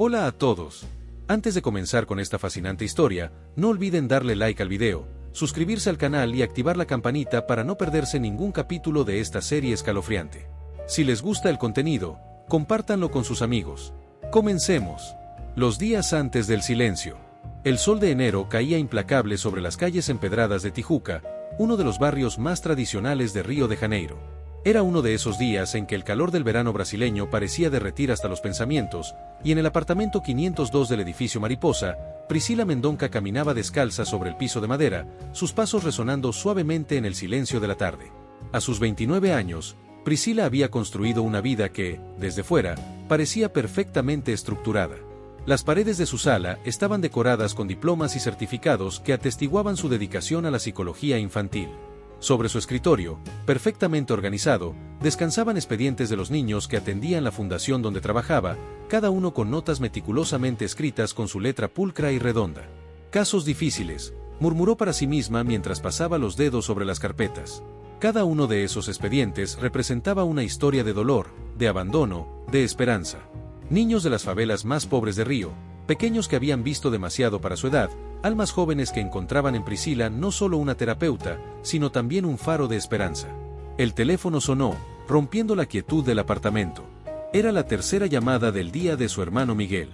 Hola a todos. Antes de comenzar con esta fascinante historia, no olviden darle like al video, suscribirse al canal y activar la campanita para no perderse ningún capítulo de esta serie escalofriante. Si les gusta el contenido, compártanlo con sus amigos. Comencemos. Los días antes del silencio. El sol de enero caía implacable sobre las calles empedradas de Tijuca, uno de los barrios más tradicionales de Río de Janeiro. Era uno de esos días en que el calor del verano brasileño parecía derretir hasta los pensamientos, y en el apartamento 502 del edificio Mariposa, Priscila Mendonca caminaba descalza sobre el piso de madera, sus pasos resonando suavemente en el silencio de la tarde. A sus 29 años, Priscila había construido una vida que, desde fuera, parecía perfectamente estructurada. Las paredes de su sala estaban decoradas con diplomas y certificados que atestiguaban su dedicación a la psicología infantil. Sobre su escritorio, perfectamente organizado, descansaban expedientes de los niños que atendían la fundación donde trabajaba, cada uno con notas meticulosamente escritas con su letra pulcra y redonda. Casos difíciles, murmuró para sí misma mientras pasaba los dedos sobre las carpetas. Cada uno de esos expedientes representaba una historia de dolor, de abandono, de esperanza. Niños de las favelas más pobres de Río, pequeños que habían visto demasiado para su edad, almas jóvenes que encontraban en Priscila no solo una terapeuta, sino también un faro de esperanza. El teléfono sonó, rompiendo la quietud del apartamento. Era la tercera llamada del día de su hermano Miguel.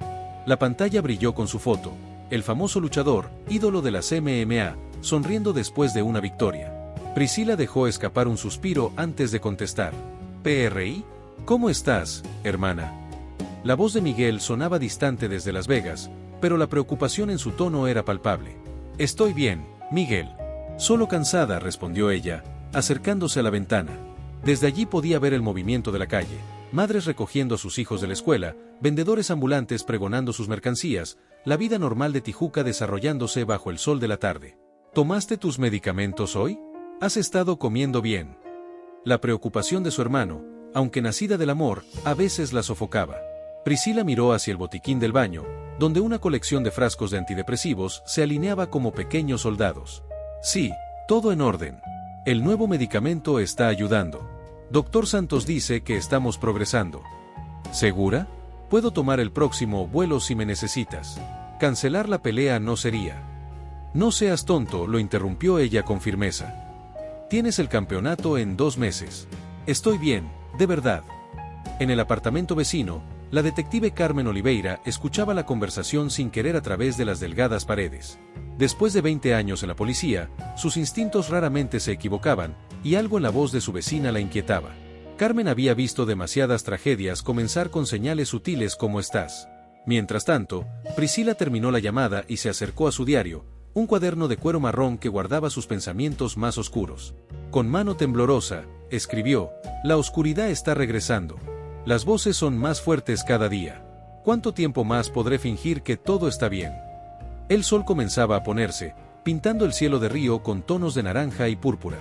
La pantalla brilló con su foto, el famoso luchador, ídolo de las MMA, sonriendo después de una victoria. Priscila dejó escapar un suspiro antes de contestar. ¿PRI? ¿Cómo estás, hermana? La voz de Miguel sonaba distante desde Las Vegas, pero la preocupación en su tono era palpable. Estoy bien, Miguel. Solo cansada, respondió ella, acercándose a la ventana. Desde allí podía ver el movimiento de la calle, madres recogiendo a sus hijos de la escuela, vendedores ambulantes pregonando sus mercancías, la vida normal de Tijuca desarrollándose bajo el sol de la tarde. ¿Tomaste tus medicamentos hoy? ¿Has estado comiendo bien? La preocupación de su hermano, aunque nacida del amor, a veces la sofocaba. Priscila miró hacia el botiquín del baño, donde una colección de frascos de antidepresivos se alineaba como pequeños soldados. Sí, todo en orden. El nuevo medicamento está ayudando. Doctor Santos dice que estamos progresando. ¿Segura? Puedo tomar el próximo vuelo si me necesitas. Cancelar la pelea no sería. No seas tonto, lo interrumpió ella con firmeza. Tienes el campeonato en 2 meses. Estoy bien, de verdad. En el apartamento vecino, la detective Carmen Oliveira escuchaba la conversación sin querer a través de las delgadas paredes. Después de 20 años en la policía, sus instintos raramente se equivocaban, y algo en la voz de su vecina la inquietaba. Carmen había visto demasiadas tragedias comenzar con señales sutiles como «estás». Mientras tanto, Priscila terminó la llamada y se acercó a su diario, un cuaderno de cuero marrón que guardaba sus pensamientos más oscuros. Con mano temblorosa, escribió: «La oscuridad está regresando. Las voces son más fuertes cada día. ¿Cuánto tiempo más podré fingir que todo está bien?». El sol comenzaba a ponerse, pintando el cielo de Río con tonos de naranja y púrpura.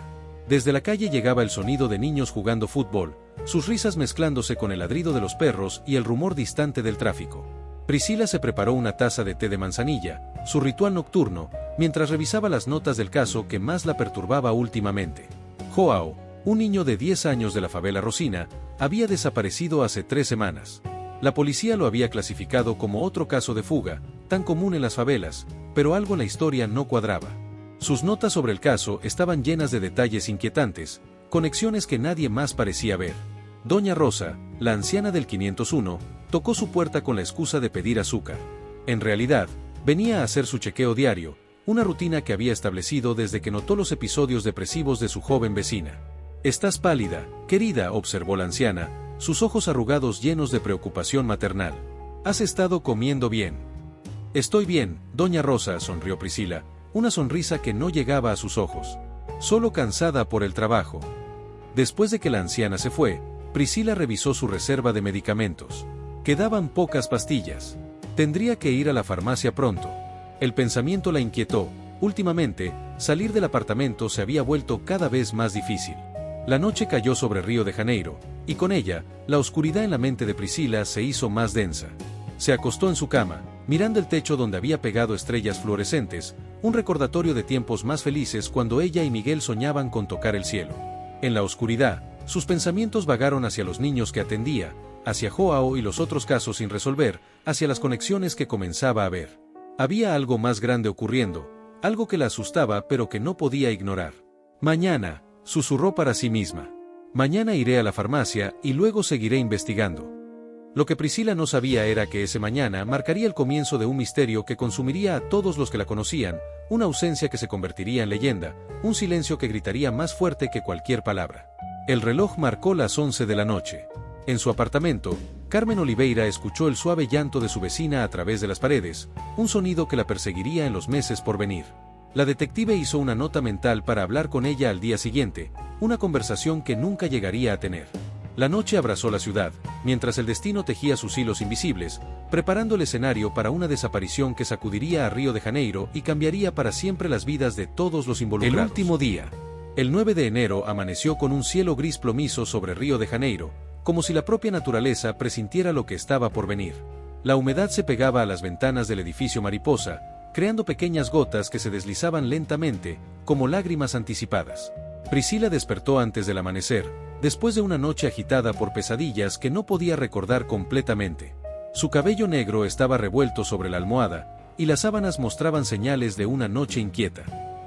Desde la calle llegaba el sonido de niños jugando fútbol, sus risas mezclándose con el ladrido de los perros y el rumor distante del tráfico. Priscila se preparó una taza de té de manzanilla, su ritual nocturno, mientras revisaba las notas del caso que más la perturbaba últimamente. Joao, un niño de 10 años de la favela Rosina, había desaparecido hace 3 semanas. La policía lo había clasificado como otro caso de fuga, tan común en las favelas, pero algo en la historia no cuadraba. Sus notas sobre el caso estaban llenas de detalles inquietantes, conexiones que nadie más parecía ver. Doña Rosa, la anciana del 501, tocó su puerta con la excusa de pedir azúcar. En realidad, venía a hacer su chequeo diario, una rutina que había establecido desde que notó los episodios depresivos de su joven vecina. «Estás pálida, querida», observó la anciana, sus ojos arrugados llenos de preocupación maternal. «¿Has estado comiendo bien?» «Estoy bien, doña Rosa», sonrió Priscila, una sonrisa que no llegaba a sus ojos. «Solo cansada por el trabajo». Después de que la anciana se fue, Priscila revisó su reserva de medicamentos. Quedaban pocas pastillas. Tendría que ir a la farmacia pronto. El pensamiento la inquietó. Últimamente, salir del apartamento se había vuelto cada vez más difícil. La noche cayó sobre Río de Janeiro, y con ella, la oscuridad en la mente de Priscila se hizo más densa. Se acostó en su cama, mirando el techo donde había pegado estrellas fluorescentes, un recordatorio de tiempos más felices cuando ella y Miguel soñaban con tocar el cielo. En la oscuridad, sus pensamientos vagaron hacia los niños que atendía, hacia Joao y los otros casos sin resolver, hacia las conexiones que comenzaba a ver. Había algo más grande ocurriendo, algo que la asustaba pero que no podía ignorar. Mañana, susurró para sí misma. Mañana iré a la farmacia y luego seguiré investigando. Lo que Priscila no sabía era que ese mañana marcaría el comienzo de un misterio que consumiría a todos los que la conocían, una ausencia que se convertiría en leyenda, un silencio que gritaría más fuerte que cualquier palabra. El reloj marcó las 11 de la noche. En su apartamento, Carmen Oliveira escuchó el suave llanto de su vecina a través de las paredes, un sonido que la perseguiría en los meses por venir. La detective hizo una nota mental para hablar con ella al día siguiente, una conversación que nunca llegaría a tener. La noche abrazó la ciudad, mientras el destino tejía sus hilos invisibles, preparando el escenario para una desaparición que sacudiría a Río de Janeiro y cambiaría para siempre las vidas de todos los involucrados. El último día. El 9 de enero amaneció con un cielo gris plomizo sobre Río de Janeiro, como si la propia naturaleza presintiera lo que estaba por venir. La humedad se pegaba a las ventanas del edificio Mariposa, creando pequeñas gotas que se deslizaban lentamente, como lágrimas anticipadas. Priscila despertó antes del amanecer, después de una noche agitada por pesadillas que no podía recordar completamente. Su cabello negro estaba revuelto sobre la almohada, y las sábanas mostraban señales de una noche inquieta.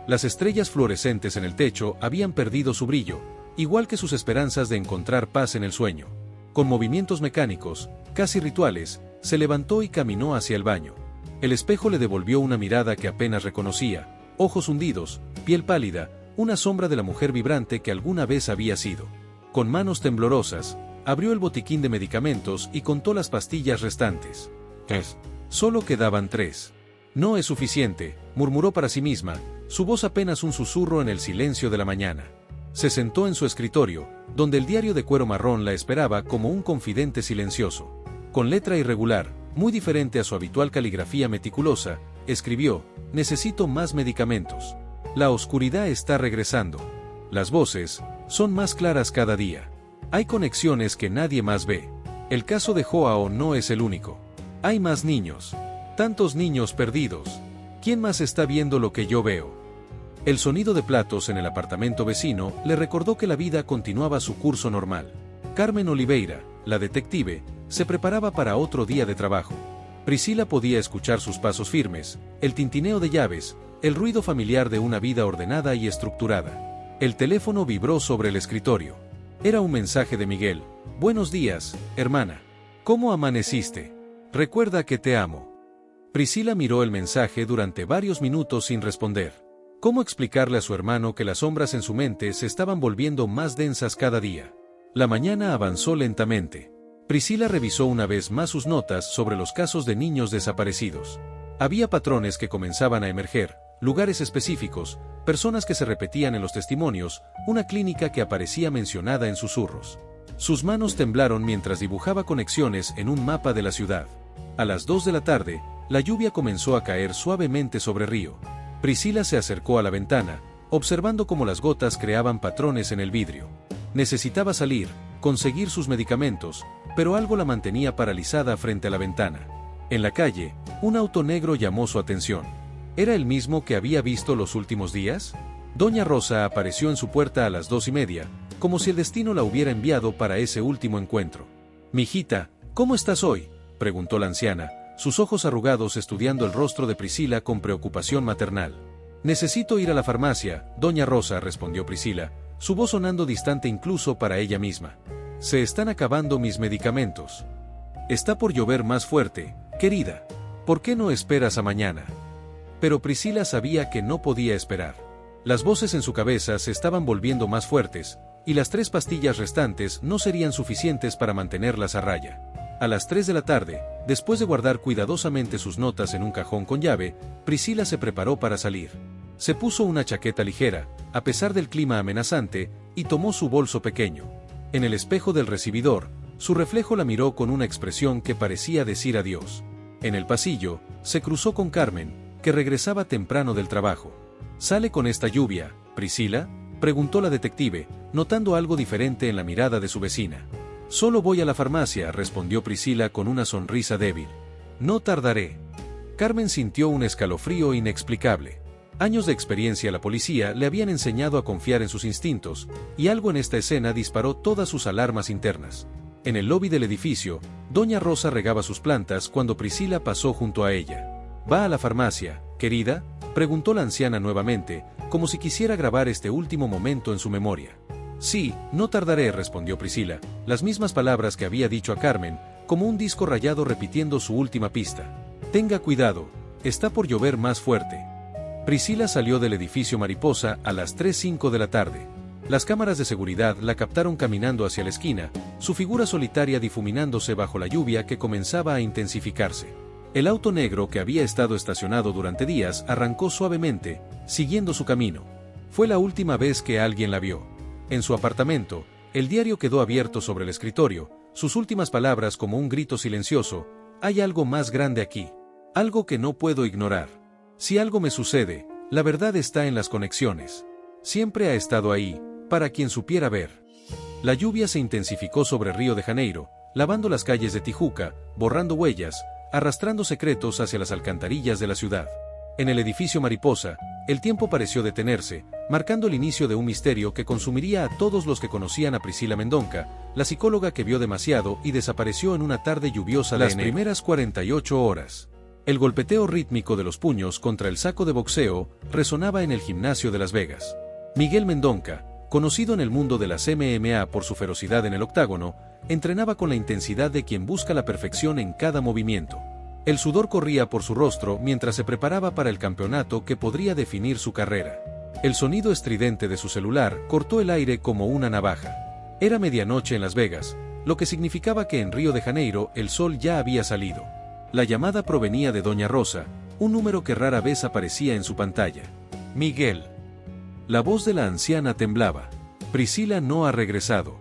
Las estrellas fluorescentes en el techo habían perdido su brillo, igual que sus esperanzas de encontrar paz en el sueño. Con movimientos mecánicos, casi rituales, se levantó y caminó hacia el baño. El espejo le devolvió una mirada que apenas reconocía, ojos hundidos, piel pálida, una sombra de la mujer vibrante que alguna vez había sido. Con manos temblorosas, abrió el botiquín de medicamentos y contó las pastillas restantes. Solo quedaban 3. No es suficiente, murmuró para sí misma, su voz apenas un susurro en el silencio de la mañana. Se sentó en su escritorio, donde el diario de cuero marrón la esperaba como un confidente silencioso. Con letra irregular, muy diferente a su habitual caligrafía meticulosa, escribió: necesito más medicamentos. La oscuridad está regresando. Las voces son más claras cada día. Hay conexiones que nadie más ve. El caso de Joao no es el único. Hay más niños. Tantos niños perdidos. ¿Quién más está viendo lo que yo veo? El sonido de platos en el apartamento vecino le recordó que la vida continuaba su curso normal. Carmen Oliveira, la detective, se preparaba para otro día de trabajo. Priscila podía escuchar sus pasos firmes, el tintineo de llaves, el ruido familiar de una vida ordenada y estructurada. El teléfono vibró sobre el escritorio. Era un mensaje de Miguel. Buenos días, hermana. ¿Cómo amaneciste? Recuerda que te amo. Priscila miró el mensaje durante varios minutos sin responder. ¿Cómo explicarle a su hermano que las sombras en su mente se estaban volviendo más densas cada día? La mañana avanzó lentamente. Priscila revisó una vez más sus notas sobre los casos de niños desaparecidos. Había patrones que comenzaban a emerger, lugares específicos, personas que se repetían en los testimonios, una clínica que aparecía mencionada en susurros. Sus manos temblaron mientras dibujaba conexiones en un mapa de la ciudad. A las 2 de la tarde, la lluvia comenzó a caer suavemente sobre Río. Priscila se acercó a la ventana, observando cómo las gotas creaban patrones en el vidrio. Necesitaba salir, conseguir sus medicamentos, pero algo la mantenía paralizada frente a la ventana. En la calle, un auto negro llamó su atención. ¿Era el mismo que había visto los últimos días? Doña Rosa apareció en su puerta a las 2:30, como si el destino la hubiera enviado para ese último encuentro. «Mijita, ¿cómo estás hoy?», preguntó la anciana, sus ojos arrugados estudiando el rostro de Priscila con preocupación maternal. «Necesito ir a la farmacia, doña Rosa», respondió Priscila, su voz sonando distante incluso para ella misma. «Se están acabando mis medicamentos». «Está por llover más fuerte, querida. ¿Por qué no esperas a mañana?». Pero Priscila sabía que no podía esperar. Las voces en su cabeza se estaban volviendo más fuertes, y las 3 pastillas restantes no serían suficientes para mantenerlas a raya. A las 3 de la tarde, después de guardar cuidadosamente sus notas en un cajón con llave, Priscila se preparó para salir. Se puso una chaqueta ligera, a pesar del clima amenazante, y tomó su bolso pequeño. En el espejo del recibidor, su reflejo la miró con una expresión que parecía decir adiós. En el pasillo, se cruzó con Carmen, que regresaba temprano del trabajo. «¿Sale con esta lluvia, Priscila?», preguntó la detective, notando algo diferente en la mirada de su vecina. «Solo voy a la farmacia», respondió Priscila con una sonrisa débil. «No tardaré». Carmen sintió un escalofrío inexplicable. Años de experiencia a la policía le habían enseñado a confiar en sus instintos, y algo en esta escena disparó todas sus alarmas internas. En el lobby del edificio, doña Rosa regaba sus plantas cuando Priscila pasó junto a ella. ¿Va a la farmacia, querida?, preguntó la anciana nuevamente, como si quisiera grabar este último momento en su memoria. Sí, no tardaré, respondió Priscila, las mismas palabras que había dicho a Carmen, como un disco rayado repitiendo su última pista. Tenga cuidado, está por llover más fuerte. Priscila salió del edificio Mariposa a las 3:05 de la tarde. Las cámaras de seguridad la captaron caminando hacia la esquina, su figura solitaria difuminándose bajo la lluvia que comenzaba a intensificarse. El auto negro que había estado estacionado durante días arrancó suavemente, siguiendo su camino. Fue la última vez que alguien la vio. En su apartamento, el diario quedó abierto sobre el escritorio, sus últimas palabras como un grito silencioso: hay algo más grande aquí. Algo que no puedo ignorar. Si algo me sucede, la verdad está en las conexiones. Siempre ha estado ahí, para quien supiera ver. La lluvia se intensificó sobre Río de Janeiro, lavando las calles de Tijuca, borrando huellas, arrastrando secretos hacia las alcantarillas de la ciudad. En el edificio Mariposa, el tiempo pareció detenerse, marcando el inicio de un misterio que consumiría a todos los que conocían a Priscila Mendonca, la psicóloga que vio demasiado y desapareció en una tarde lluviosa de enero. Las primeras 48 horas. El golpeteo rítmico de los puños contra el saco de boxeo resonaba en el gimnasio de Las Vegas. Miguel Mendonca, conocido en el mundo de las MMA por su ferocidad en el octágono, entrenaba con la intensidad de quien busca la perfección en cada movimiento. El sudor corría por su rostro mientras se preparaba para el campeonato que podría definir su carrera. El sonido estridente de su celular cortó el aire como una navaja. Era medianoche en Las Vegas, lo que significaba que en Río de Janeiro el sol ya había salido. La llamada provenía de doña Rosa, un número que rara vez aparecía en su pantalla. Miguel. La voz de la anciana temblaba. Priscila no ha regresado.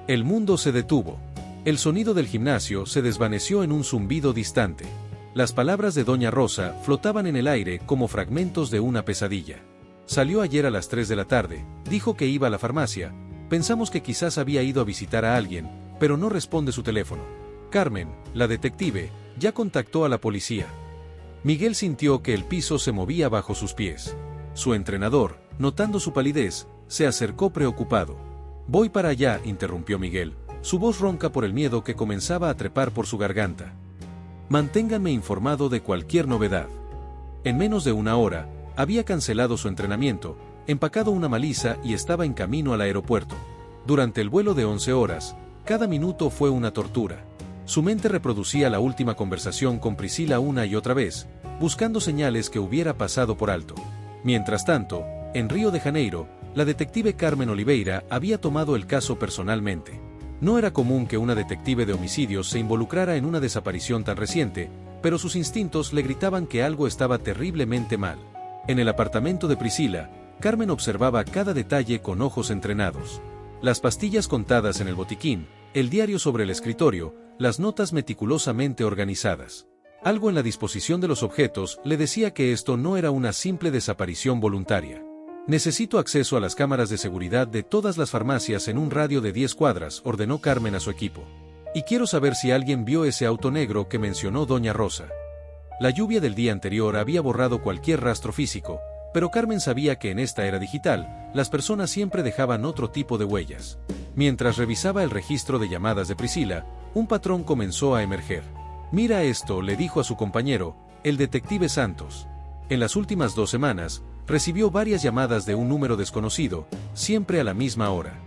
El mundo se detuvo. El sonido del gimnasio se desvaneció en un zumbido distante. Las palabras de doña Rosa flotaban en el aire como fragmentos de una pesadilla. Salió ayer a las 3 de la tarde, dijo que iba a la farmacia, pensamos que quizás había ido a visitar a alguien, pero no responde su teléfono. Carmen, la detective, ya contactó a la policía. Miguel sintió que el piso se movía bajo sus pies. Su entrenador, notando su palidez, se acercó preocupado. Voy para allá, interrumpió Miguel, su voz ronca por el miedo que comenzaba a trepar por su garganta. Manténganme informado de cualquier novedad. En menos de una hora, había cancelado su entrenamiento, empacado una malisa y estaba en camino al aeropuerto. Durante el vuelo de 11 horas, cada minuto fue una tortura. Su mente reproducía la última conversación con Priscila una y otra vez, buscando señales que hubiera pasado por alto. Mientras tanto, en Río de Janeiro, la detective Carmen Oliveira había tomado el caso personalmente. No era común que una detective de homicidios se involucrara en una desaparición tan reciente, pero sus instintos le gritaban que algo estaba terriblemente mal. En el apartamento de Priscila, Carmen observaba cada detalle con ojos entrenados. Las pastillas contadas en el botiquín, el diario sobre el escritorio, las notas meticulosamente organizadas. Algo en la disposición de los objetos le decía que esto no era una simple desaparición voluntaria. Necesito acceso a las cámaras de seguridad de todas las farmacias en un radio de 10 cuadras, ordenó Carmen a su equipo. Y quiero saber si alguien vio ese auto negro que mencionó doña Rosa. La lluvia del día anterior había borrado cualquier rastro físico, pero Carmen sabía que en esta era digital, las personas siempre dejaban otro tipo de huellas. Mientras revisaba el registro de llamadas de Priscila, un patrón comenzó a emerger. Mira esto, le dijo a su compañero, el detective Santos. En las últimas 2 semanas, recibió varias llamadas de un número desconocido, siempre a la misma hora.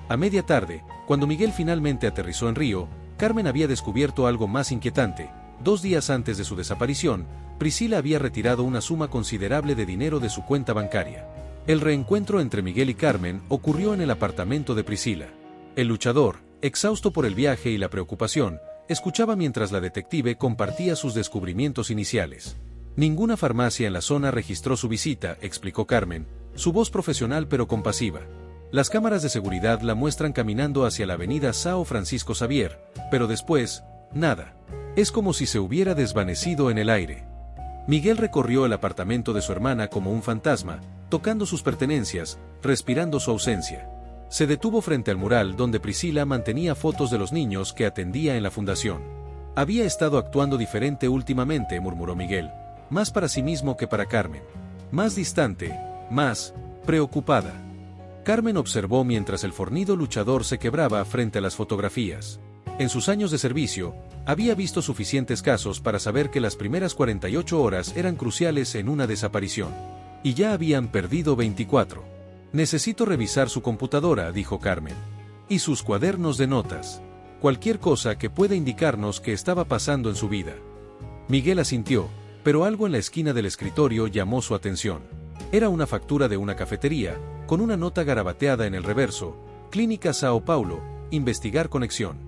A media tarde, cuando Miguel finalmente aterrizó en Río, Carmen había descubierto algo más inquietante. 2 días antes de su desaparición, Priscila había retirado una suma considerable de dinero de su cuenta bancaria. El reencuentro entre Miguel y Carmen ocurrió en el apartamento de Priscila. El luchador, exhausto por el viaje y la preocupación, escuchaba mientras la detective compartía sus descubrimientos iniciales. Ninguna farmacia en la zona registró su visita, explicó Carmen, su voz profesional pero compasiva. Las cámaras de seguridad la muestran caminando hacia la avenida São Francisco Xavier, pero después, nada. Es como si se hubiera desvanecido en el aire. Miguel recorrió el apartamento de su hermana como un fantasma, tocando sus pertenencias, respirando su ausencia. Se detuvo frente al mural donde Priscila mantenía fotos de los niños que atendía en la fundación. Había estado actuando diferente últimamente, murmuró Miguel, más para sí mismo que para Carmen. Más distante, más preocupada. Carmen observó mientras el fornido luchador se quebraba frente a las fotografías. En sus años de servicio, había visto suficientes casos para saber que las primeras 48 horas eran cruciales en una desaparición. Y ya habían perdido 24. Necesito revisar su computadora, dijo Carmen. Y sus cuadernos de notas. Cualquier cosa que pueda indicarnos qué estaba pasando en su vida. Miguel asintió, pero algo en la esquina del escritorio llamó su atención. Era una factura de una cafetería, con una nota garabateada en el reverso: Clínica Sao Paulo, investigar conexión.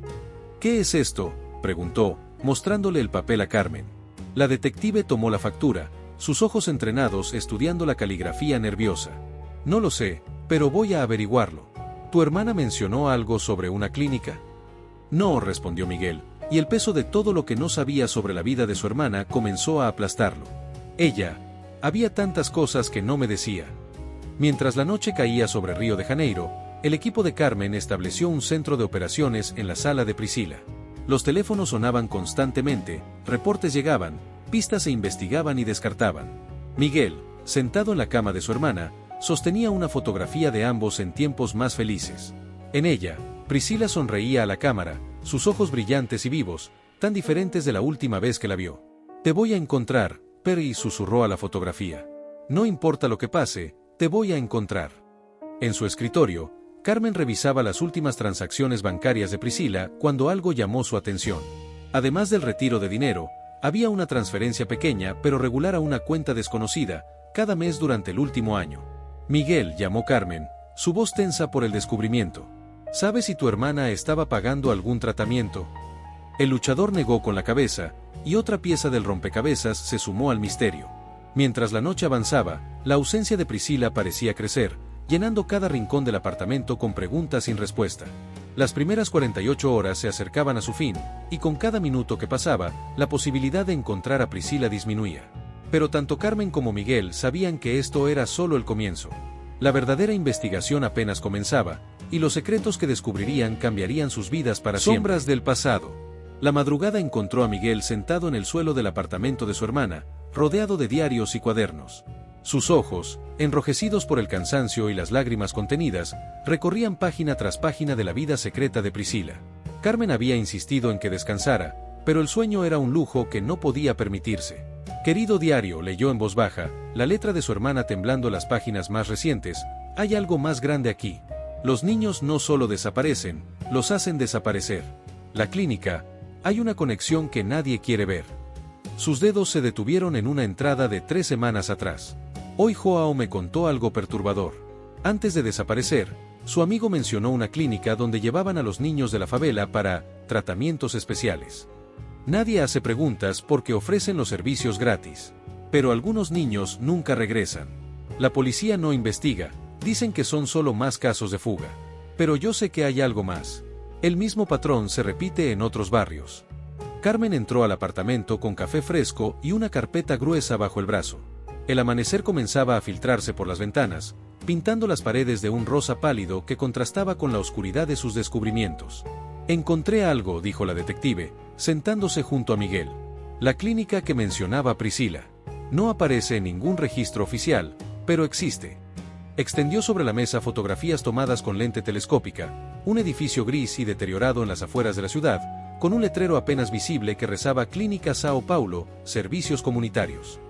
¿Qué es esto?, preguntó, mostrándole el papel a Carmen. La detective tomó la factura, sus ojos entrenados estudiando la caligrafía nerviosa. No lo sé, pero voy a averiguarlo. ¿Tu hermana mencionó algo sobre una clínica? No, respondió Miguel, y el peso de todo lo que no sabía sobre la vida de su hermana comenzó a aplastarlo. Ella, había tantas cosas que no me decía. Mientras la noche caía sobre Río de Janeiro, el equipo de Carmen estableció un centro de operaciones en la sala de Priscila. Los teléfonos sonaban constantemente, reportes llegaban, pistas se investigaban y descartaban. Miguel, sentado en la cama de su hermana, sostenía una fotografía de ambos en tiempos más felices. En ella, Priscila sonreía a la cámara, sus ojos brillantes y vivos, tan diferentes de la última vez que la vio. Te voy a encontrar, Perry, susurró a la fotografía. No importa lo que pase, te voy a encontrar. En su escritorio, Carmen revisaba las últimas transacciones bancarias de Priscila cuando algo llamó su atención. Además del retiro de dinero, había una transferencia pequeña pero regular a una cuenta desconocida, cada mes durante el último año. Miguel, llamó Carmen, su voz tensa por el descubrimiento. ¿Sabes si tu hermana estaba pagando algún tratamiento? El luchador negó con la cabeza, y otra pieza del rompecabezas se sumó al misterio. Mientras la noche avanzaba, la ausencia de Priscila parecía crecer, llenando cada rincón del apartamento con preguntas sin respuesta. Las primeras 48 horas se acercaban a su fin, y con cada minuto que pasaba, la posibilidad de encontrar a Priscila disminuía. Pero tanto Carmen como Miguel sabían que esto era solo el comienzo. La verdadera investigación apenas comenzaba, y los secretos que descubrirían cambiarían sus vidas para siempre. Sombras del pasado. La madrugada encontró a Miguel sentado en el suelo del apartamento de su hermana, rodeado de diarios y cuadernos. Sus ojos, enrojecidos por el cansancio y las lágrimas contenidas, recorrían página tras página de la vida secreta de Priscila. Carmen había insistido en que descansara, pero el sueño era un lujo que no podía permitirse. Querido diario, leyó en voz baja, la letra de su hermana temblando las páginas más recientes, hay algo más grande aquí. Los niños no solo desaparecen, los hacen desaparecer. La clínica, hay una conexión que nadie quiere ver. Sus dedos se detuvieron en una entrada de 3 semanas atrás. Hoy Joao me contó algo perturbador. Antes de desaparecer, su amigo mencionó una clínica donde llevaban a los niños de la favela para tratamientos especiales. Nadie hace preguntas porque ofrecen los servicios gratis. Pero algunos niños nunca regresan. La policía no investiga, dicen que son solo más casos de fuga. Pero yo sé que hay algo más. El mismo patrón se repite en otros barrios. Carmen entró al apartamento con café fresco y una carpeta gruesa bajo el brazo. El amanecer comenzaba a filtrarse por las ventanas, pintando las paredes de un rosa pálido que contrastaba con la oscuridad de sus descubrimientos. Encontré algo, dijo la detective, sentándose junto a Miguel. La clínica que mencionaba Priscila. No aparece en ningún registro oficial, pero existe. Extendió sobre la mesa fotografías tomadas con lente telescópica, un edificio gris y deteriorado en las afueras de la ciudad, con un letrero apenas visible que rezaba Clínica Sao Paulo, Servicios Comunitarios.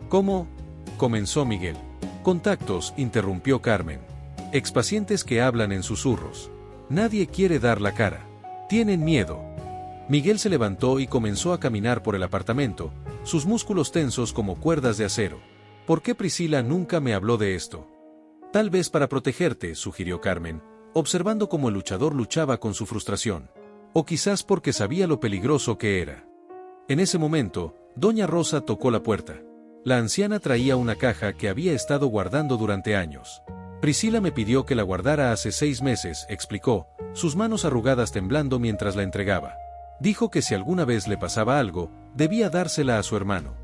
¿Cómo? Comenzó Miguel. Contactos, interrumpió Carmen. Expacientes que hablan en susurros. Nadie quiere dar la cara. Tienen miedo. Miguel se levantó y comenzó a caminar por el apartamento, sus músculos tensos como cuerdas de acero. ¿Por qué Priscila nunca me habló de esto? Tal vez para protegerte, sugirió Carmen, observando cómo el luchador luchaba con su frustración. O quizás porque sabía lo peligroso que era. En ese momento, Doña Rosa tocó la puerta. La anciana traía una caja que había estado guardando durante años. Priscila me pidió que la guardara hace 6 meses, explicó, sus manos arrugadas temblando mientras la entregaba. Dijo que si alguna vez le pasaba algo, debía dársela a su hermano.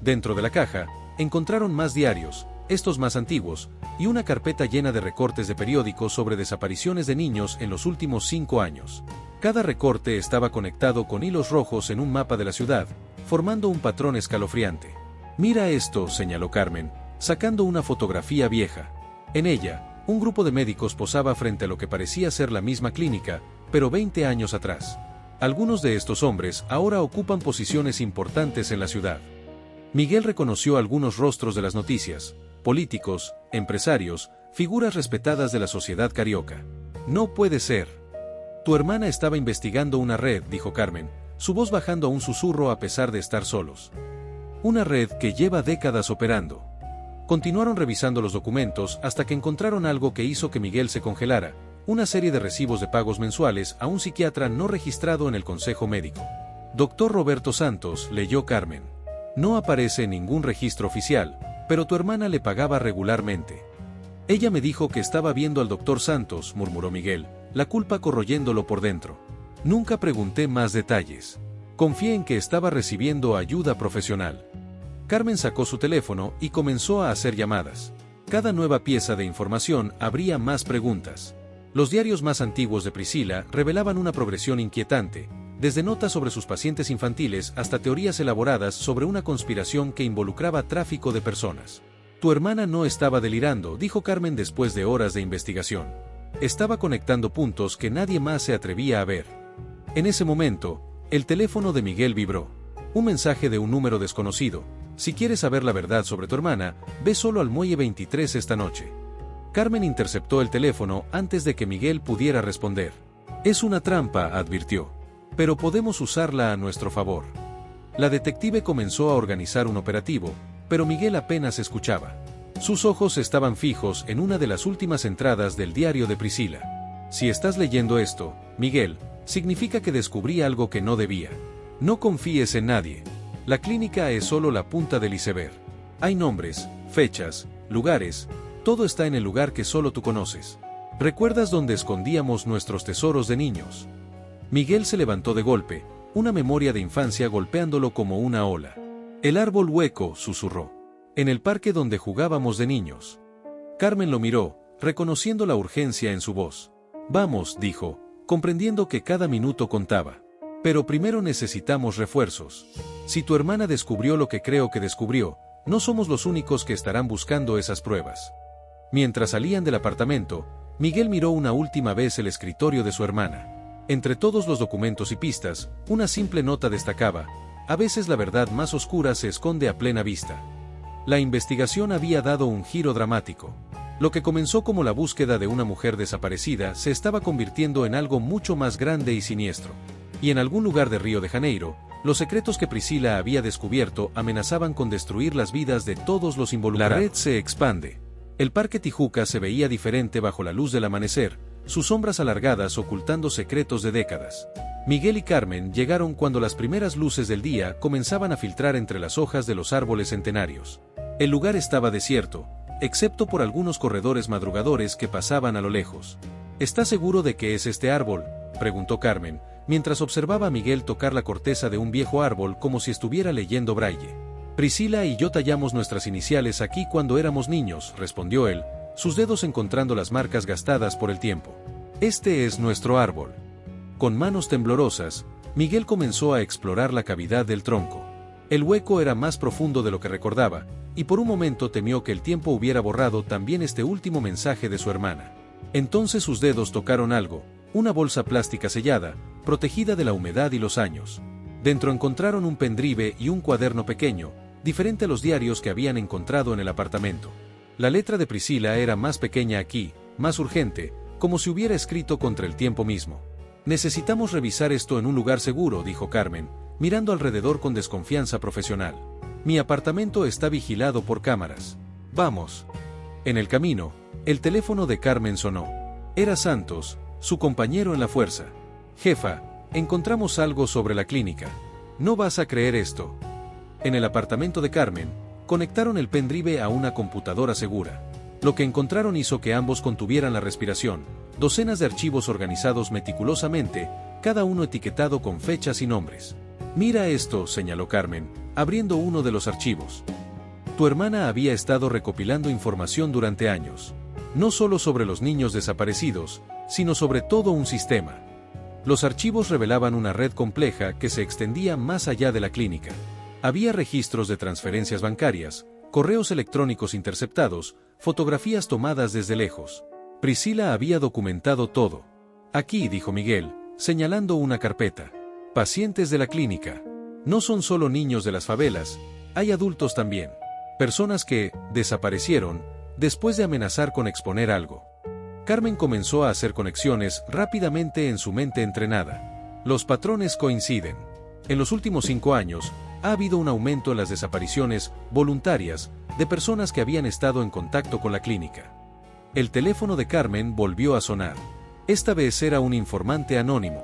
Dentro de la caja, encontraron más diarios, estos más antiguos, y una carpeta llena de recortes de periódicos sobre desapariciones de niños en los últimos 5 años. Cada recorte estaba conectado con hilos rojos en un mapa de la ciudad, formando un patrón escalofriante. Mira esto, señaló Carmen, sacando una fotografía vieja. En ella, un grupo de médicos posaba frente a lo que parecía ser la misma clínica, pero 20 años atrás. Algunos de estos hombres ahora ocupan posiciones importantes en la ciudad. Miguel reconoció algunos rostros de las noticias: políticos, empresarios, figuras respetadas de la sociedad carioca. No puede ser. Tu hermana estaba investigando una red, dijo Carmen, su voz bajando a un susurro a pesar de estar solos. Una red que lleva décadas operando. Continuaron revisando los documentos hasta que encontraron algo que hizo que Miguel se congelara: una serie de recibos de pagos mensuales a un psiquiatra no registrado en el Consejo Médico. Dr. Roberto Santos, leyó Carmen. No aparece en ningún registro oficial, pero tu hermana le pagaba regularmente. Ella me dijo que estaba viendo al Dr. Santos, murmuró Miguel, la culpa corroyéndolo por dentro. Nunca pregunté más detalles. Confié en que estaba recibiendo ayuda profesional. Carmen sacó su teléfono y comenzó a hacer llamadas. Cada nueva pieza de información abría más preguntas. Los diarios más antiguos de Priscila revelaban una progresión inquietante, desde notas sobre sus pacientes infantiles hasta teorías elaboradas sobre una conspiración que involucraba tráfico de personas. Tu hermana no estaba delirando, dijo Carmen después de horas de investigación. Estaba conectando puntos que nadie más se atrevía a ver. En ese momento, el teléfono de Miguel vibró. Un mensaje de un número desconocido: si quieres saber la verdad sobre tu hermana, ve solo al muelle 23 esta noche. Carmen interceptó el teléfono antes de que Miguel pudiera responder. Es una trampa, advirtió. Pero podemos usarla a nuestro favor. La detective comenzó a organizar un operativo, pero Miguel apenas escuchaba. Sus ojos estaban fijos en una de las últimas entradas del diario de Priscila. Si estás leyendo esto, Miguel, significa que descubrí algo que no debía. No confíes en nadie. La clínica es solo la punta del iceberg. Hay nombres, fechas, lugares, todo está en el lugar que solo tú conoces. ¿Recuerdas dónde escondíamos nuestros tesoros de niños? Miguel se levantó de golpe, una memoria de infancia golpeándolo como una ola. El árbol hueco, susurró. En el parque donde jugábamos de niños. Carmen lo miró, reconociendo la urgencia en su voz. Vamos, dijo, comprendiendo que cada minuto contaba. Pero primero necesitamos refuerzos. Si tu hermana descubrió lo que creo que descubrió, no somos los únicos que estarán buscando esas pruebas. Mientras salían del apartamento, Miguel miró una última vez el escritorio de su hermana. Entre todos los documentos y pistas, una simple nota destacaba: a veces la verdad más oscura se esconde a plena vista. La investigación había dado un giro dramático. Lo que comenzó como la búsqueda de una mujer desaparecida se estaba convirtiendo en algo mucho más grande y siniestro. Y en algún lugar de Río de Janeiro, los secretos que Priscila había descubierto amenazaban con destruir las vidas de todos los involucrados. La red se expande. El Parque Tijuca se veía diferente bajo la luz del amanecer, sus sombras alargadas ocultando secretos de décadas. Miguel y Carmen llegaron cuando las primeras luces del día comenzaban a filtrar entre las hojas de los árboles centenarios. El lugar estaba desierto, excepto por algunos corredores madrugadores que pasaban a lo lejos. ¿Estás seguro de que es este árbol?, preguntó Carmen, mientras observaba a Miguel tocar la corteza de un viejo árbol como si estuviera leyendo braille. Priscila y yo tallamos nuestras iniciales aquí cuando éramos niños, respondió él, sus dedos encontrando las marcas gastadas por el tiempo. Este es nuestro árbol. Con manos temblorosas, Miguel comenzó a explorar la cavidad del tronco. El hueco era más profundo de lo que recordaba, y por un momento temió que el tiempo hubiera borrado también este último mensaje de su hermana. Entonces sus dedos tocaron algo, una bolsa plástica sellada, protegida de la humedad y los años. Dentro encontraron un pendrive y un cuaderno pequeño, diferente a los diarios que habían encontrado en el apartamento. La letra de Priscila era más pequeña aquí, más urgente, como si hubiera escrito contra el tiempo mismo. Necesitamos revisar esto en un lugar seguro, dijo Carmen, mirando alrededor con desconfianza profesional. Mi apartamento está vigilado por cámaras. Vamos. En el camino, el teléfono de Carmen sonó. Era Santos, su compañero en la fuerza. Jefa, encontramos algo sobre la clínica. No vas a creer esto. En el apartamento de Carmen, conectaron el pendrive a una computadora segura. Lo que encontraron hizo que ambos contuvieran la respiración. Docenas de archivos organizados meticulosamente, cada uno etiquetado con fechas y nombres. Mira esto, señaló Carmen, abriendo uno de los archivos. Tu hermana había estado recopilando información durante años. No solo sobre los niños desaparecidos, sino sobre todo un sistema. Los archivos revelaban una red compleja que se extendía más allá de la clínica. Había registros de transferencias bancarias, correos electrónicos interceptados, fotografías tomadas desde lejos. Priscila había documentado todo. Aquí, dijo Miguel, señalando una carpeta. Pacientes de la clínica. No son solo niños de las favelas, hay adultos también. Personas que desaparecieron después de amenazar con exponer algo. Carmen comenzó a hacer conexiones rápidamente en su mente entrenada. Los patrones coinciden. En los últimos 5 años, ha habido un aumento en las desapariciones voluntarias de personas que habían estado en contacto con la clínica. El teléfono de Carmen volvió a sonar. Esta vez era un informante anónimo.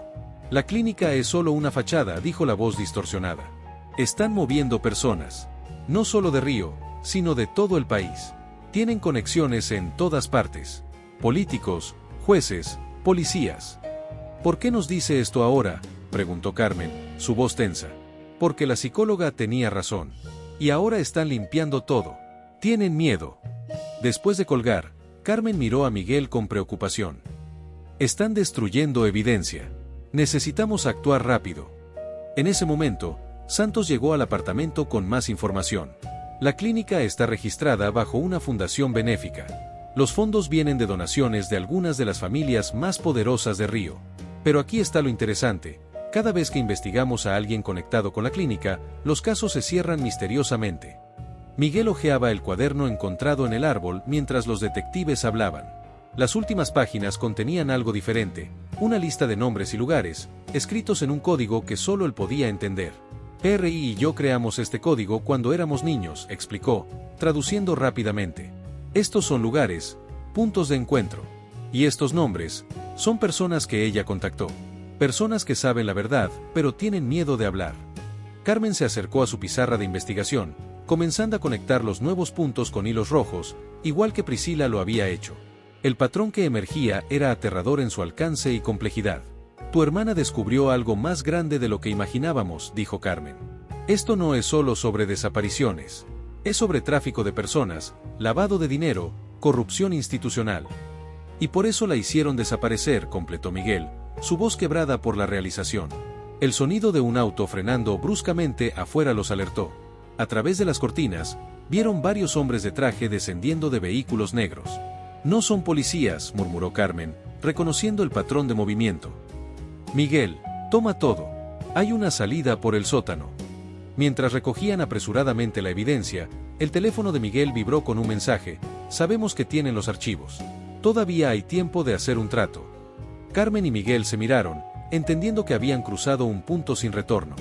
La clínica es solo una fachada, dijo la voz distorsionada. Están moviendo personas. No solo de Río, sino de todo el país. Tienen conexiones en todas partes. Políticos, jueces, policías. ¿Por qué nos dice esto ahora?, preguntó Carmen, su voz tensa. Porque la psicóloga tenía razón. Y ahora están limpiando todo. Tienen miedo. Después de colgar, Carmen miró a Miguel con preocupación. Están destruyendo evidencia. Necesitamos actuar rápido. En ese momento, Santos llegó al apartamento con más información. La clínica está registrada bajo una fundación benéfica. Los fondos vienen de donaciones de algunas de las familias más poderosas de Río. Pero aquí está lo interesante. Cada vez que investigamos a alguien conectado con la clínica, los casos se cierran misteriosamente. Miguel hojeaba el cuaderno encontrado en el árbol mientras los detectives hablaban. Las últimas páginas contenían algo diferente, una lista de nombres y lugares, escritos en un código que solo él podía entender. PRI y yo creamos este código cuando éramos niños, explicó, traduciendo rápidamente. Estos son lugares, puntos de encuentro. Y estos nombres, son personas que ella contactó. Personas que saben la verdad, pero tienen miedo de hablar. Carmen se acercó a su pizarra de investigación, comenzando a conectar los nuevos puntos con hilos rojos, igual que Priscila lo había hecho. El patrón que emergía era aterrador en su alcance y complejidad. Tu hermana descubrió algo más grande de lo que imaginábamos, dijo Carmen. Esto no es solo sobre desapariciones. Es sobre tráfico de personas, lavado de dinero, corrupción institucional. Y por eso la hicieron desaparecer, completó Miguel, su voz quebrada por la realización. El sonido de un auto frenando bruscamente afuera los alertó. A través de las cortinas, vieron varios hombres de traje descendiendo de vehículos negros. No son policías, murmuró Carmen, reconociendo el patrón de movimiento. Miguel, toma todo. Hay una salida por el sótano. Mientras recogían apresuradamente la evidencia, el teléfono de Miguel vibró con un mensaje. Sabemos que tienen los archivos. Todavía hay tiempo de hacer un trato. Carmen y Miguel se miraron, entendiendo que habían cruzado un punto sin retorno.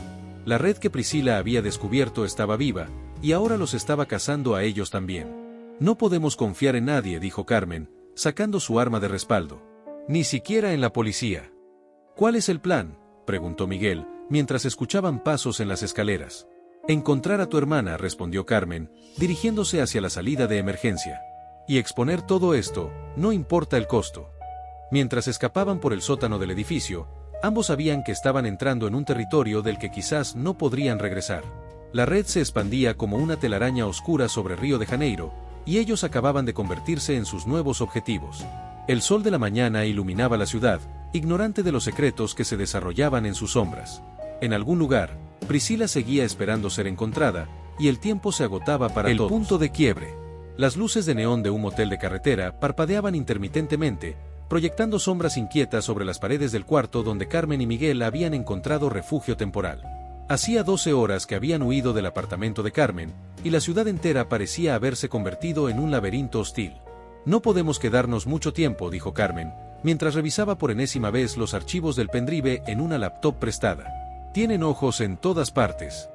La red que Priscila había descubierto estaba viva, y ahora los estaba cazando a ellos también. No podemos confiar en nadie, dijo Carmen, sacando su arma de respaldo. Ni siquiera en la policía. ¿Cuál es el plan?, preguntó Miguel, mientras escuchaban pasos en las escaleras. Encontrar a tu hermana, respondió Carmen, dirigiéndose hacia la salida de emergencia. Y exponer todo esto, no importa el costo. Mientras escapaban por el sótano del edificio, ambos sabían que estaban entrando en un territorio del que quizás no podrían regresar. La red se expandía como una telaraña oscura sobre Río de Janeiro, y ellos acababan de convertirse en sus nuevos objetivos. El sol de la mañana iluminaba la ciudad, ignorante de los secretos que se desarrollaban en sus sombras. En algún lugar, Priscila seguía esperando ser encontrada, y el tiempo se agotaba para todos. El punto de quiebre. Las luces de neón de un motel de carretera parpadeaban intermitentemente, proyectando sombras inquietas sobre las paredes del cuarto donde Carmen y Miguel habían encontrado refugio temporal. Hacía 12 horas que habían huido del apartamento de Carmen, y la ciudad entera parecía haberse convertido en un laberinto hostil. No podemos quedarnos mucho tiempo, dijo Carmen, mientras revisaba por enésima vez los archivos del pendrive en una laptop prestada. Tienen ojos en todas partes.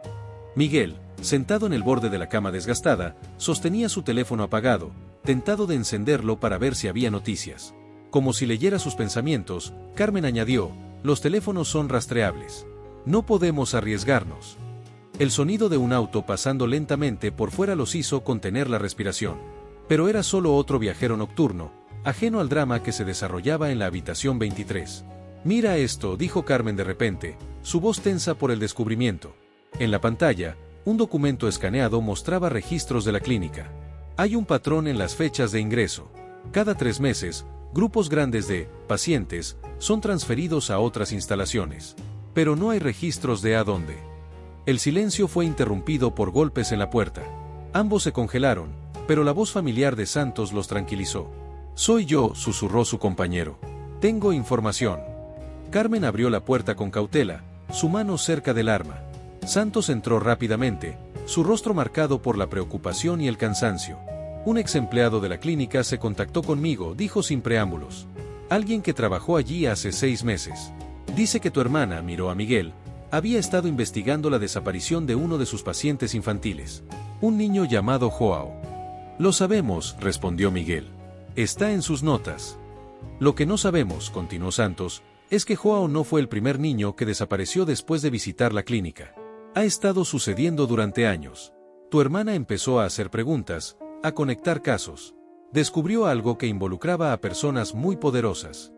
Miguel, sentado en el borde de la cama desgastada, sostenía su teléfono apagado, tentado de encenderlo para ver si había noticias. Como si leyera sus pensamientos, Carmen añadió, los teléfonos son rastreables. No podemos arriesgarnos. El sonido de un auto pasando lentamente por fuera los hizo contener la respiración. Pero era solo otro viajero nocturno, ajeno al drama que se desarrollaba en la habitación 23. Mira esto, dijo Carmen de repente, su voz tensa por el descubrimiento. En la pantalla, un documento escaneado mostraba registros de la clínica. Hay un patrón en las fechas de ingreso. Cada 3 meses, grupos grandes de pacientes son transferidos a otras instalaciones. Pero no hay registros de a dónde. El silencio fue interrumpido por golpes en la puerta. Ambos se congelaron, pero la voz familiar de Santos los tranquilizó. Soy yo, susurró su compañero. Tengo información. Carmen abrió la puerta con cautela, su mano cerca del arma. Santos entró rápidamente, su rostro marcado por la preocupación y el cansancio. Un ex empleado de la clínica se contactó conmigo, dijo sin preámbulos. Alguien que trabajó allí hace 6 meses. Dice que tu hermana, miró a Miguel, había estado investigando la desaparición de uno de sus pacientes infantiles. Un niño llamado Joao. Lo sabemos, respondió Miguel. Está en sus notas. Lo que no sabemos, continuó Santos, es que Joao no fue el primer niño que desapareció después de visitar la clínica. Ha estado sucediendo durante años. Tu hermana empezó a hacer preguntas, a conectar casos. Descubrió algo que involucraba a personas muy poderosas.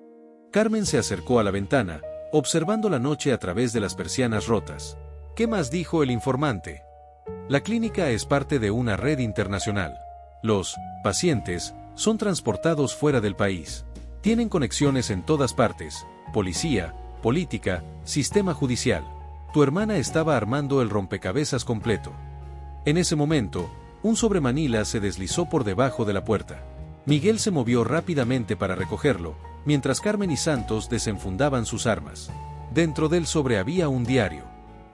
Carmen se acercó a la ventana, observando la noche a través de las persianas rotas. ¿Qué más dijo el informante? La clínica es parte de una red internacional. Los pacientes son transportados fuera del país. Tienen conexiones en todas partes: policía, política, sistema judicial. Tu hermana estaba armando el rompecabezas completo. En ese momento, un sobremanila se deslizó por debajo de la puerta. Miguel se movió rápidamente para recogerlo, mientras Carmen y Santos desenfundaban sus armas. Dentro del sobre había un diario.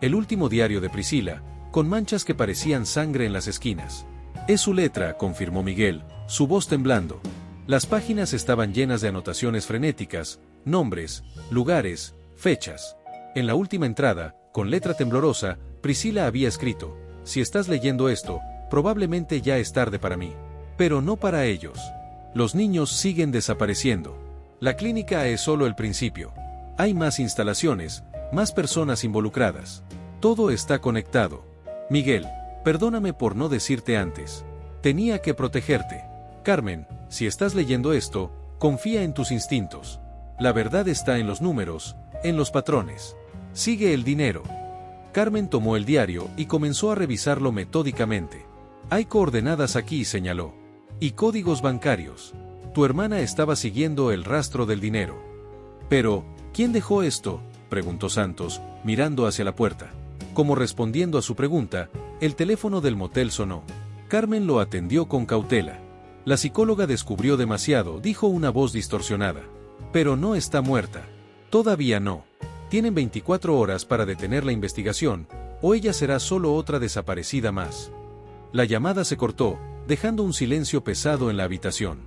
El último diario de Priscila, con manchas que parecían sangre en las esquinas. Es su letra, confirmó Miguel, su voz temblando. Las páginas estaban llenas de anotaciones frenéticas, nombres, lugares, fechas. En la última entrada, con letra temblorosa, Priscila había escrito: si estás leyendo esto, probablemente ya es tarde para mí. Pero no para ellos. Los niños siguen desapareciendo. La clínica es solo el principio. Hay más instalaciones, más personas involucradas. Todo está conectado. Miguel, perdóname por no decirte antes. Tenía que protegerte. Carmen, si estás leyendo esto, confía en tus instintos. La verdad está en los números, en los patrones. Sigue el dinero. Carmen tomó el diario y comenzó a revisarlo metódicamente. Hay coordenadas aquí, señaló. Y códigos bancarios. Tu hermana estaba siguiendo el rastro del dinero. Pero, ¿quién dejó esto?, preguntó Santos, mirando hacia la puerta. Como respondiendo a su pregunta, el teléfono del motel sonó. Carmen lo atendió con cautela. La psicóloga descubrió demasiado, dijo una voz distorsionada. Pero no está muerta. Todavía no. Tienen 24 horas para detener la investigación, o ella será solo otra desaparecida más. La llamada se cortó, dejando un silencio pesado en la habitación.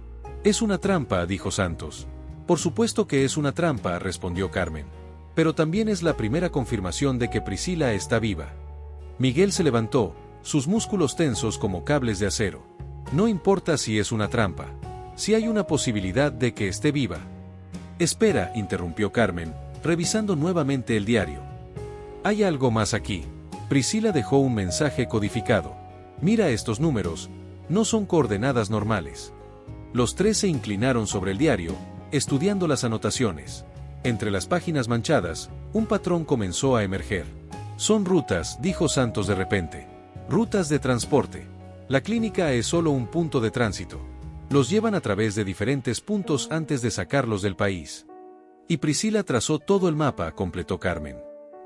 Es una trampa, dijo Santos. Por supuesto que es una trampa, respondió Carmen. Pero también es la primera confirmación de que Priscila está viva. Miguel se levantó, sus músculos tensos como cables de acero. No importa si es una trampa. Si hay una posibilidad de que esté viva. Espera, interrumpió Carmen, revisando nuevamente el diario. Hay algo más aquí. Priscila dejó un mensaje codificado. Mira estos números, no son coordenadas normales. Los tres se inclinaron sobre el diario, estudiando las anotaciones. Entre las páginas manchadas, un patrón comenzó a emerger. Son rutas, dijo Santos de repente. Rutas de transporte. La clínica es solo un punto de tránsito. Los llevan a través de diferentes puntos antes de sacarlos del país. Y Priscila trazó todo el mapa, completó Carmen.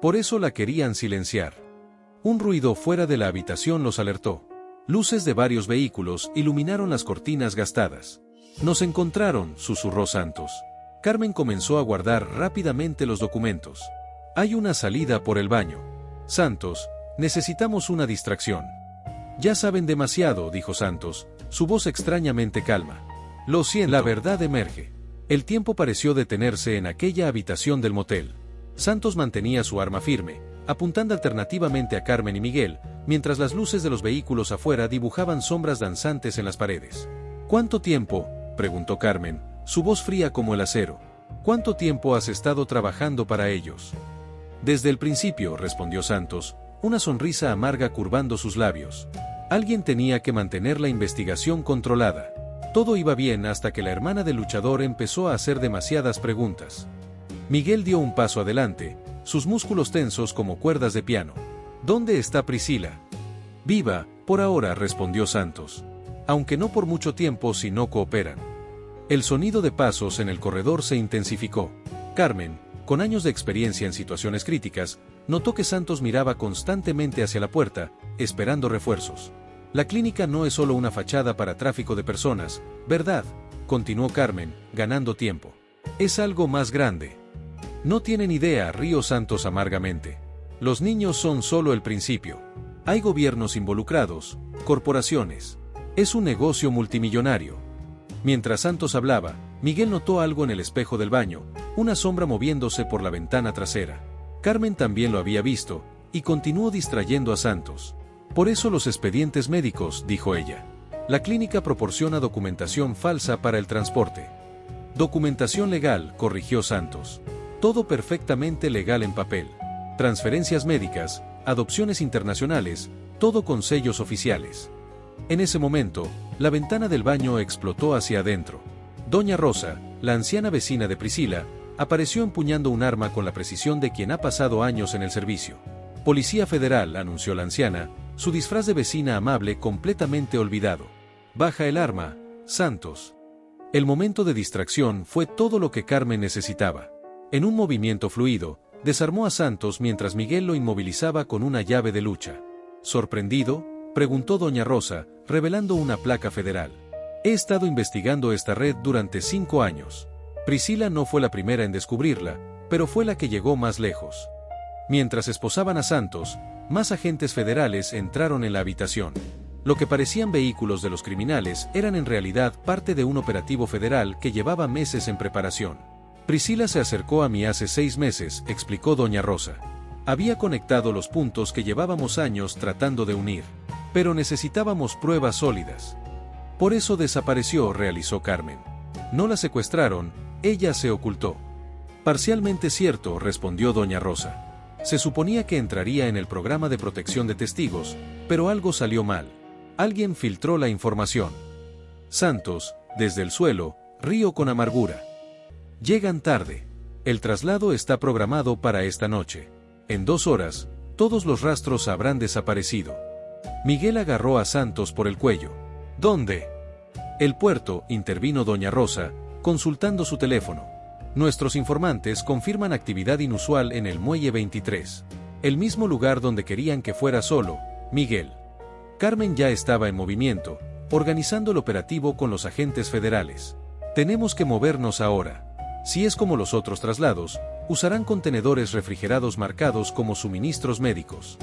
Por eso la querían silenciar. Un ruido fuera de la habitación los alertó. Luces de varios vehículos iluminaron las cortinas gastadas. Nos encontraron, susurró Santos. Carmen comenzó a guardar rápidamente los documentos. Hay una salida por el baño. Santos, necesitamos una distracción. Ya saben demasiado, dijo Santos, su voz extrañamente calma. Lo siento. La verdad emerge. El tiempo pareció detenerse en aquella habitación del motel. Santos mantenía su arma firme, apuntando alternativamente a Carmen y Miguel, mientras las luces de los vehículos afuera dibujaban sombras danzantes en las paredes. ¿Cuánto tiempo?, preguntó Carmen, su voz fría como el acero. ¿Cuánto tiempo has estado trabajando para ellos? Desde el principio, respondió Santos, una sonrisa amarga curvando sus labios. Alguien tenía que mantener la investigación controlada. Todo iba bien hasta que la hermana del luchador empezó a hacer demasiadas preguntas. Miguel dio un paso adelante, sus músculos tensos como cuerdas de piano. ¿Dónde está Priscila? Viva, por ahora, respondió Santos. Aunque no por mucho tiempo si no cooperan. El sonido de pasos en el corredor se intensificó. Carmen, con años de experiencia en situaciones críticas, notó que Santos miraba constantemente hacia la puerta, esperando refuerzos. La clínica no es solo una fachada para tráfico de personas, ¿verdad?, continuó Carmen, ganando tiempo. Es algo más grande. No tienen idea, rió Santos amargamente. Los niños son solo el principio. Hay gobiernos involucrados, corporaciones. Es un negocio multimillonario. Mientras Santos hablaba, Miguel notó algo en el espejo del baño, una sombra moviéndose por la ventana trasera. Carmen también lo había visto, y continuó distrayendo a Santos. Por eso los expedientes médicos, dijo ella. La clínica proporciona documentación falsa para el transporte. Documentación legal, corrigió Santos. Todo perfectamente legal en papel. Transferencias médicas, adopciones internacionales, todo con sellos oficiales. En ese momento, la ventana del baño explotó hacia adentro. Doña Rosa, la anciana vecina de Priscila, apareció empuñando un arma con la precisión de quien ha pasado años en el servicio. Policía Federal, anunció la anciana, su disfraz de vecina amable completamente olvidado. Baja el arma, Santos. El momento de distracción fue todo lo que Carmen necesitaba. En un movimiento fluido, desarmó a Santos mientras Miguel lo inmovilizaba con una llave de lucha. ¿Sorprendido?, preguntó doña Rosa, revelando una placa federal. He estado investigando esta red durante 5 años. Priscila no fue la primera en descubrirla, pero fue la que llegó más lejos. Mientras esposaban a Santos, más agentes federales entraron en la habitación. Lo que parecían vehículos de los criminales eran en realidad parte de un operativo federal que llevaba meses en preparación. Priscila se acercó a mí hace 6 meses, explicó doña Rosa. Había conectado los puntos que llevábamos años tratando de unir. Pero necesitábamos pruebas sólidas. Por eso desapareció, realizó Carmen. No la secuestraron, ella se ocultó. Parcialmente cierto, respondió doña Rosa. Se suponía que entraría en el programa de protección de testigos, pero algo salió mal. Alguien filtró la información. Santos, desde el suelo, rió con amargura. Llegan tarde. El traslado está programado para esta noche. En 2 horas, todos los rastros habrán desaparecido. Miguel agarró a Santos por el cuello. ¿Dónde? El puerto, intervino doña Rosa, consultando su teléfono. Nuestros informantes confirman actividad inusual en el Muelle 23. El mismo lugar donde querían que fuera solo, Miguel. Carmen ya estaba en movimiento, organizando el operativo con los agentes federales. Tenemos que movernos ahora. Si es como los otros traslados, usarán contenedores refrigerados marcados como suministros médicos.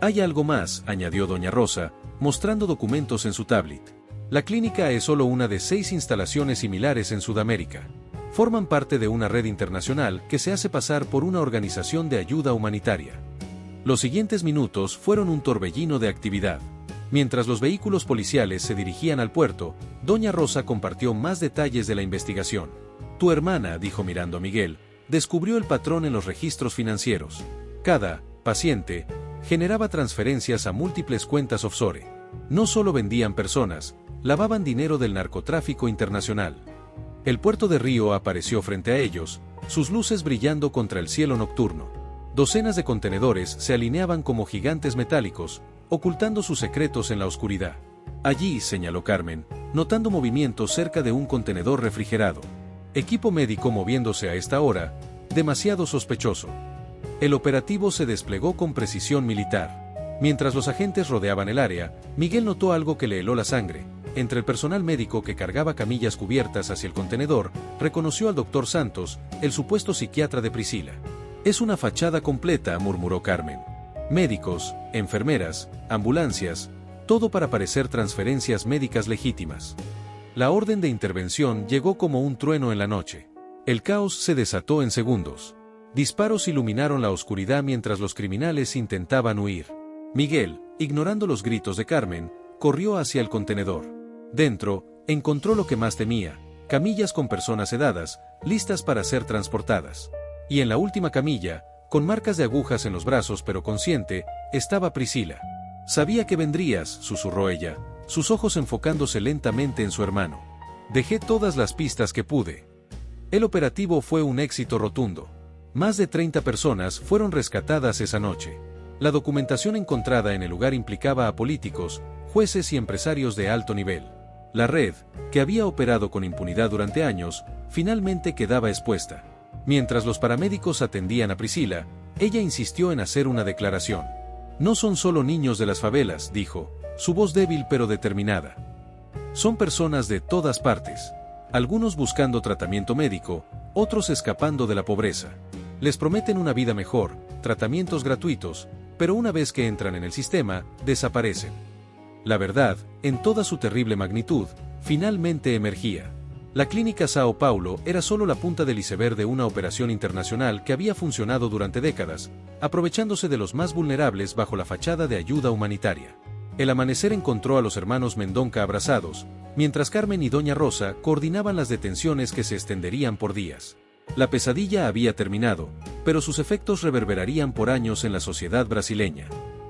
Hay algo más, añadió doña Rosa, mostrando documentos en su tablet. La clínica es solo una de 6 instalaciones similares en Sudamérica. Forman parte de una red internacional que se hace pasar por una organización de ayuda humanitaria. Los siguientes minutos fueron un torbellino de actividad. Mientras los vehículos policiales se dirigían al puerto, doña Rosa compartió más detalles de la investigación. Tu hermana, dijo mirando a Miguel, descubrió el patrón en los registros financieros. Cada paciente generaba transferencias a múltiples cuentas offshore. No solo vendían personas, lavaban dinero del narcotráfico internacional. El puerto de Río apareció frente a ellos, sus luces brillando contra el cielo nocturno. Docenas de contenedores se alineaban como gigantes metálicos, ocultando sus secretos en la oscuridad. Allí, señaló Carmen, notando movimientos cerca de un contenedor refrigerado. Equipo médico moviéndose a esta hora, demasiado sospechoso. El operativo se desplegó con precisión militar. Mientras los agentes rodeaban el área, Miguel notó algo que le heló la sangre. Entre el personal médico que cargaba camillas cubiertas hacia el contenedor, reconoció al doctor Santos, el supuesto psiquiatra de Priscila. Es una fachada completa, murmuró Carmen. Médicos, enfermeras, ambulancias, todo para parecer transferencias médicas legítimas. La orden de intervención llegó como un trueno en la noche. El caos se desató en segundos. Disparos iluminaron la oscuridad mientras los criminales intentaban huir. Miguel, ignorando los gritos de Carmen, corrió hacia el contenedor. Dentro, encontró lo que más temía, camillas con personas sedadas, listas para ser transportadas. Y en la última camilla, con marcas de agujas en los brazos pero consciente, estaba Priscila. Sabía que vendrías, susurró ella, sus ojos enfocándose lentamente en su hermano. Dejé todas las pistas que pude. El operativo fue un éxito rotundo. Más de 30 personas fueron rescatadas esa noche. La documentación encontrada en el lugar implicaba a políticos, jueces y empresarios de alto nivel. La red, que había operado con impunidad durante años, finalmente quedaba expuesta. Mientras los paramédicos atendían a Priscila, ella insistió en hacer una declaración. No son solo niños de las favelas, dijo, su voz débil pero determinada. Son personas de todas partes. Algunos buscando tratamiento médico, otros escapando de la pobreza. Les prometen una vida mejor, tratamientos gratuitos, pero una vez que entran en el sistema, desaparecen. La verdad, en toda su terrible magnitud, finalmente emergía. La Clínica São Paulo era solo la punta del iceberg de una operación internacional que había funcionado durante décadas, aprovechándose de los más vulnerables bajo la fachada de ayuda humanitaria. El amanecer encontró a los hermanos Mendonca abrazados, mientras Carmen y Doña Rosa coordinaban las detenciones que se extenderían por días. La pesadilla había terminado, pero sus efectos reverberarían por años en la sociedad brasileña.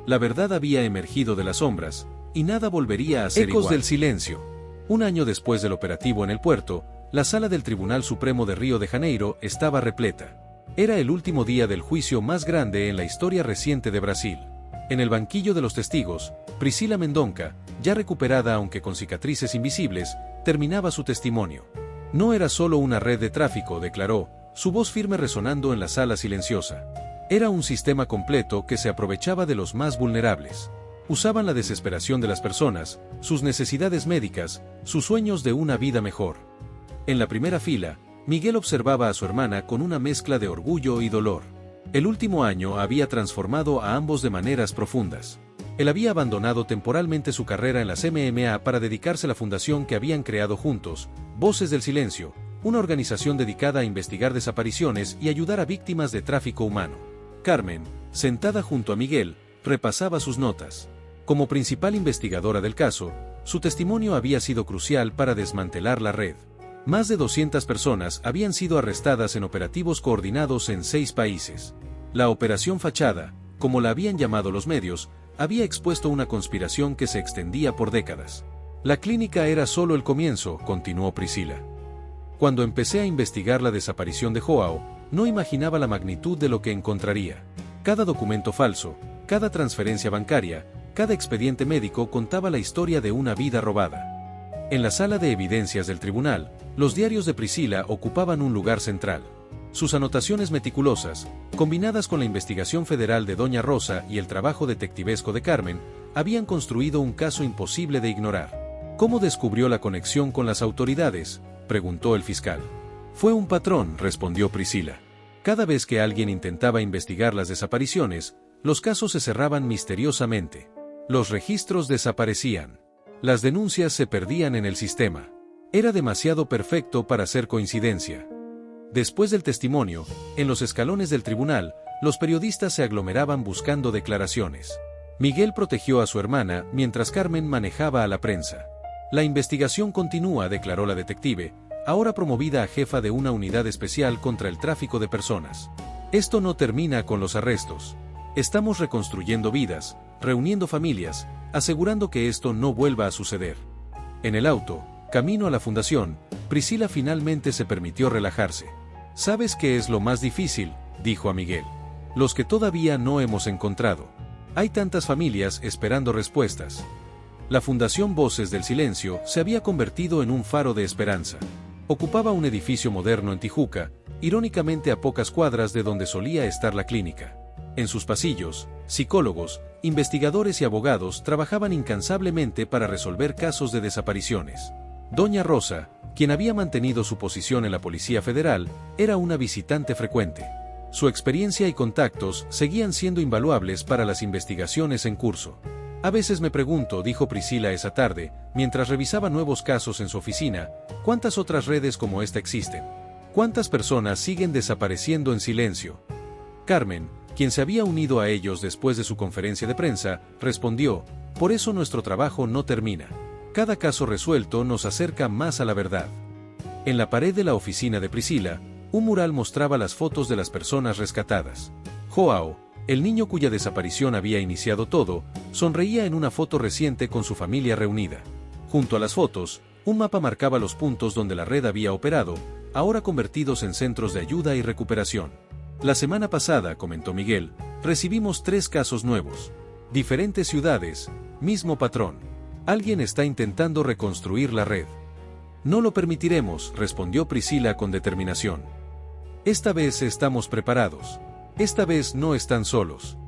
La verdad había emergido de las sombras, y nada volvería a ser igual. Ecos del silencio. Un año después del operativo en el puerto, la sala del Tribunal Supremo de Río de Janeiro estaba repleta. Era el último día del juicio más grande en la historia reciente de Brasil. En el banquillo de los testigos, Priscila Mendonca, ya recuperada aunque con cicatrices invisibles, terminaba su testimonio. No era solo una red de tráfico, declaró, su voz firme resonando en la sala silenciosa. Era un sistema completo que se aprovechaba de los más vulnerables. Usaban la desesperación de las personas, sus necesidades médicas, sus sueños de una vida mejor. En la primera fila, Miguel observaba a su hermana con una mezcla de orgullo y dolor. El último año había transformado a ambos de maneras profundas. Él había abandonado temporalmente su carrera en las MMA para dedicarse a la fundación que habían creado juntos, Voces del Silencio, una organización dedicada a investigar desapariciones y ayudar a víctimas de tráfico humano. Carmen, sentada junto a Miguel, repasaba sus notas. Como principal investigadora del caso, su testimonio había sido crucial para desmantelar la red. Más de 200 personas habían sido arrestadas en operativos coordinados en 6 países. La Operación Fachada, como la habían llamado los medios, había expuesto una conspiración que se extendía por décadas. La clínica era solo el comienzo, continuó Priscila. Cuando empecé a investigar la desaparición de João, no imaginaba la magnitud de lo que encontraría. Cada documento falso, cada transferencia bancaria, cada expediente médico contaba la historia de una vida robada. En la sala de evidencias del tribunal, los diarios de Priscila ocupaban un lugar central. Sus anotaciones meticulosas, combinadas con la investigación federal de Doña Rosa y el trabajo detectivesco de Carmen, habían construido un caso imposible de ignorar. ¿Cómo descubrió la conexión con las autoridades?, preguntó el fiscal. Fue un patrón, respondió Priscila. Cada vez que alguien intentaba investigar las desapariciones, los casos se cerraban misteriosamente. Los registros desaparecían. Las denuncias se perdían en el sistema. Era demasiado perfecto para ser coincidencia. Después del testimonio, en los escalones del tribunal, los periodistas se aglomeraban buscando declaraciones. Miguel protegió a su hermana mientras Carmen manejaba a la prensa. La investigación continúa, declaró la detective, ahora promovida a jefa de una unidad especial contra el tráfico de personas. Esto no termina con los arrestos. Estamos reconstruyendo vidas, reuniendo familias, asegurando que esto no vuelva a suceder. En el auto, camino a la fundación, Priscila finalmente se permitió relajarse. ¿Sabes qué es lo más difícil?, dijo a Miguel. Los que todavía no hemos encontrado. Hay tantas familias esperando respuestas. La Fundación Voces del Silencio se había convertido en un faro de esperanza. Ocupaba un edificio moderno en Tijuca, irónicamente a pocas cuadras de donde solía estar la clínica. En sus pasillos, psicólogos, investigadores y abogados trabajaban incansablemente para resolver casos de desapariciones. Doña Rosa, quien había mantenido su posición en la Policía Federal, era una visitante frecuente. Su experiencia y contactos seguían siendo invaluables para las investigaciones en curso. A veces me pregunto, dijo Priscila esa tarde, mientras revisaba nuevos casos en su oficina, ¿cuántas otras redes como esta existen? ¿Cuántas personas siguen desapareciendo en silencio? Carmen, quien se había unido a ellos después de su conferencia de prensa, respondió, por eso nuestro trabajo no termina. Cada caso resuelto nos acerca más a la verdad. En la pared de la oficina de Priscila, un mural mostraba las fotos de las personas rescatadas. João, el niño cuya desaparición había iniciado todo, sonreía en una foto reciente con su familia reunida. Junto a las fotos, un mapa marcaba los puntos donde la red había operado, ahora convertidos en centros de ayuda y recuperación. La semana pasada, comentó Miguel, recibimos 3 casos nuevos. Diferentes ciudades, mismo patrón. Alguien está intentando reconstruir la red. No lo permitiremos, respondió Priscila con determinación. Esta vez estamos preparados. Esta vez no están solos.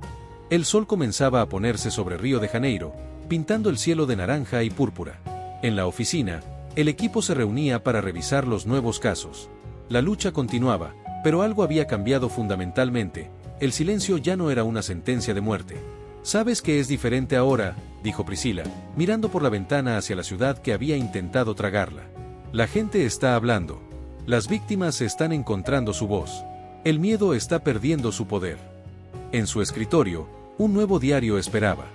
El sol comenzaba a ponerse sobre Río de Janeiro, pintando el cielo de naranja y púrpura. En la oficina, el equipo se reunía para revisar los nuevos casos. La lucha continuaba, pero algo había cambiado fundamentalmente. el silencio ya no era una sentencia de muerte. «¿Sabes que es diferente ahora?», dijo Priscila, mirando por la ventana hacia la ciudad que había intentado tragarla. «La gente está hablando. Las víctimas están encontrando su voz. El miedo está perdiendo su poder». En su escritorio, un nuevo diario esperaba.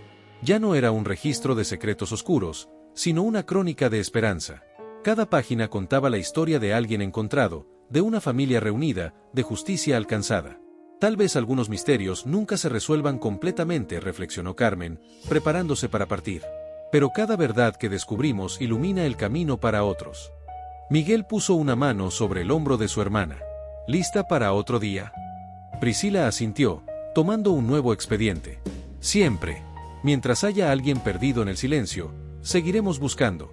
Ya no era un registro de secretos oscuros, sino una crónica de esperanza. Cada página contaba la historia de alguien encontrado, de una familia reunida, de justicia alcanzada. Tal vez algunos misterios nunca se resuelvan completamente, reflexionó Carmen, preparándose para partir. Pero cada verdad que descubrimos ilumina el camino para otros. Miguel puso una mano sobre el hombro de su hermana. ¿Lista para otro día? Priscila asintió, tomando un nuevo expediente. Siempre. Mientras haya alguien perdido en el silencio, seguiremos buscando.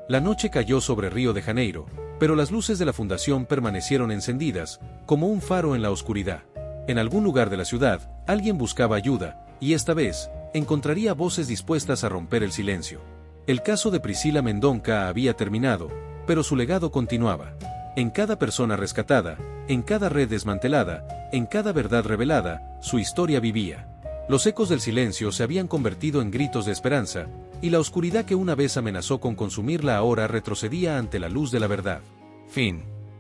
La noche cayó sobre Río de Janeiro, pero las luces de la fundación permanecieron encendidas, como un faro en la oscuridad. En algún lugar de la ciudad, alguien buscaba ayuda, y esta vez, encontraría voces dispuestas a romper el silencio. El caso de Priscila Mendonca había terminado, pero su legado continuaba. En cada persona rescatada, en cada red desmantelada, en cada verdad revelada, su historia vivía. Los ecos del silencio se habían convertido en gritos de esperanza, y la oscuridad que una vez amenazó con consumirla ahora retrocedía ante la luz de la verdad. Fin.